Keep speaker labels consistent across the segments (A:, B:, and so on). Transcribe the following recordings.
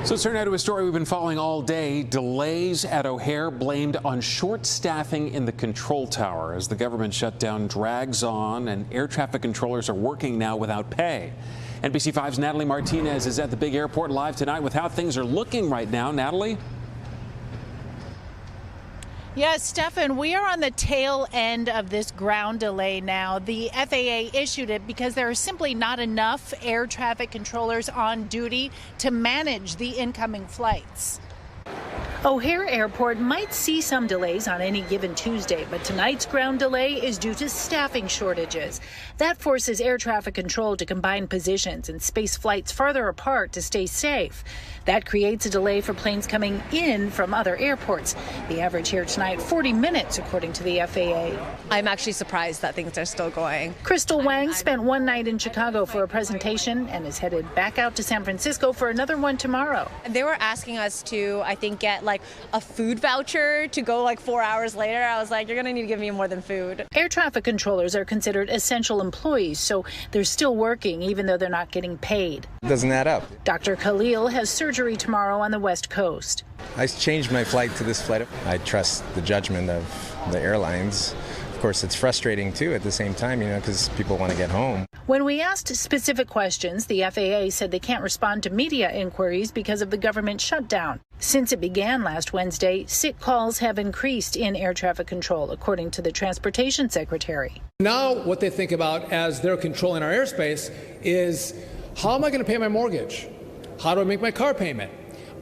A: So let's turn now to a story we've been following all day. Delays at O'Hare blamed on short staffing in the control tower as the government shutdown drags on and air traffic controllers are working now without pay. NBC5's Natalie Martinez is at the big airport live tonight with how things are looking right now. Natalie?
B: Yes, Stefan, we are on the tail end of this ground delay now. The FAA issued it because there are simply not enough air traffic controllers on duty to manage the incoming flights. O'Hare Airport might see some delays on any given Tuesday, but tonight's ground delay is due to staffing shortages. That forces air traffic control to combine positions and space flights farther apart to stay safe. That creates a delay for planes coming in from other airports. The average here tonight, 40 minutes, according to the FAA.
C: I'm actually surprised that things are still going.
B: Crystal Wang spent one night in Chicago for a presentation and is headed back out to San Francisco for another one tomorrow.
C: They were asking us to, I think, get like a food voucher to go like 4 hours later. I was like, you're going to need to give me more than food.
B: Air traffic controllers are considered essential employees, so they're still working even though they're not getting paid.
D: Doesn't add up.
B: Dr. Khalil has surgery tomorrow on the West Coast.
D: I changed my flight to this flight. I trust the judgment of the airlines. Of course, it's frustrating too at the same time, because people want to get home.
B: When we asked specific questions, the FAA said they can't respond to media inquiries because of the government shutdown. Since it began last Wednesday, sick calls have increased in air traffic control, according to the transportation secretary.
E: Now what they think about as they're controlling our airspace is, how am I going to pay my mortgage? How do I make my car payment?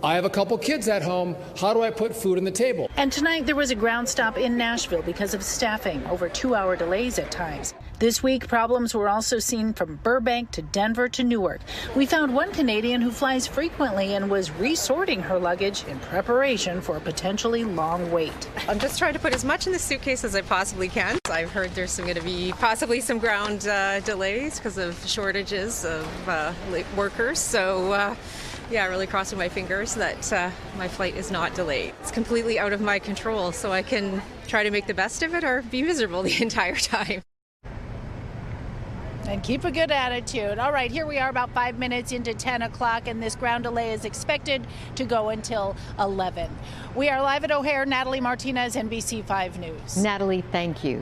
E: I have a couple kids at home. How do I put food on the table?
B: And tonight there was a ground stop in Nashville because of staffing, over 2-hour delays at times. This week, problems were also seen from Burbank to Denver to Newark. We found one Canadian who flies frequently and was resorting her luggage in preparation for a potentially long wait.
F: I'm just trying to put as much in the suitcase as I possibly can. I've heard there's going to be possibly some ground delays because of shortages of workers. So, yeah, really crossing my fingers that my flight is not delayed. It's completely out of my control, so I can try to make the best of it or be miserable the entire time.
B: And keep a good attitude. All right, here we are about 5 minutes into 10 o'clock, and this ground delay is expected to go until 11. We are live at O'Hare. Natalie Martinez, NBC5 News.
G: Natalie, thank you.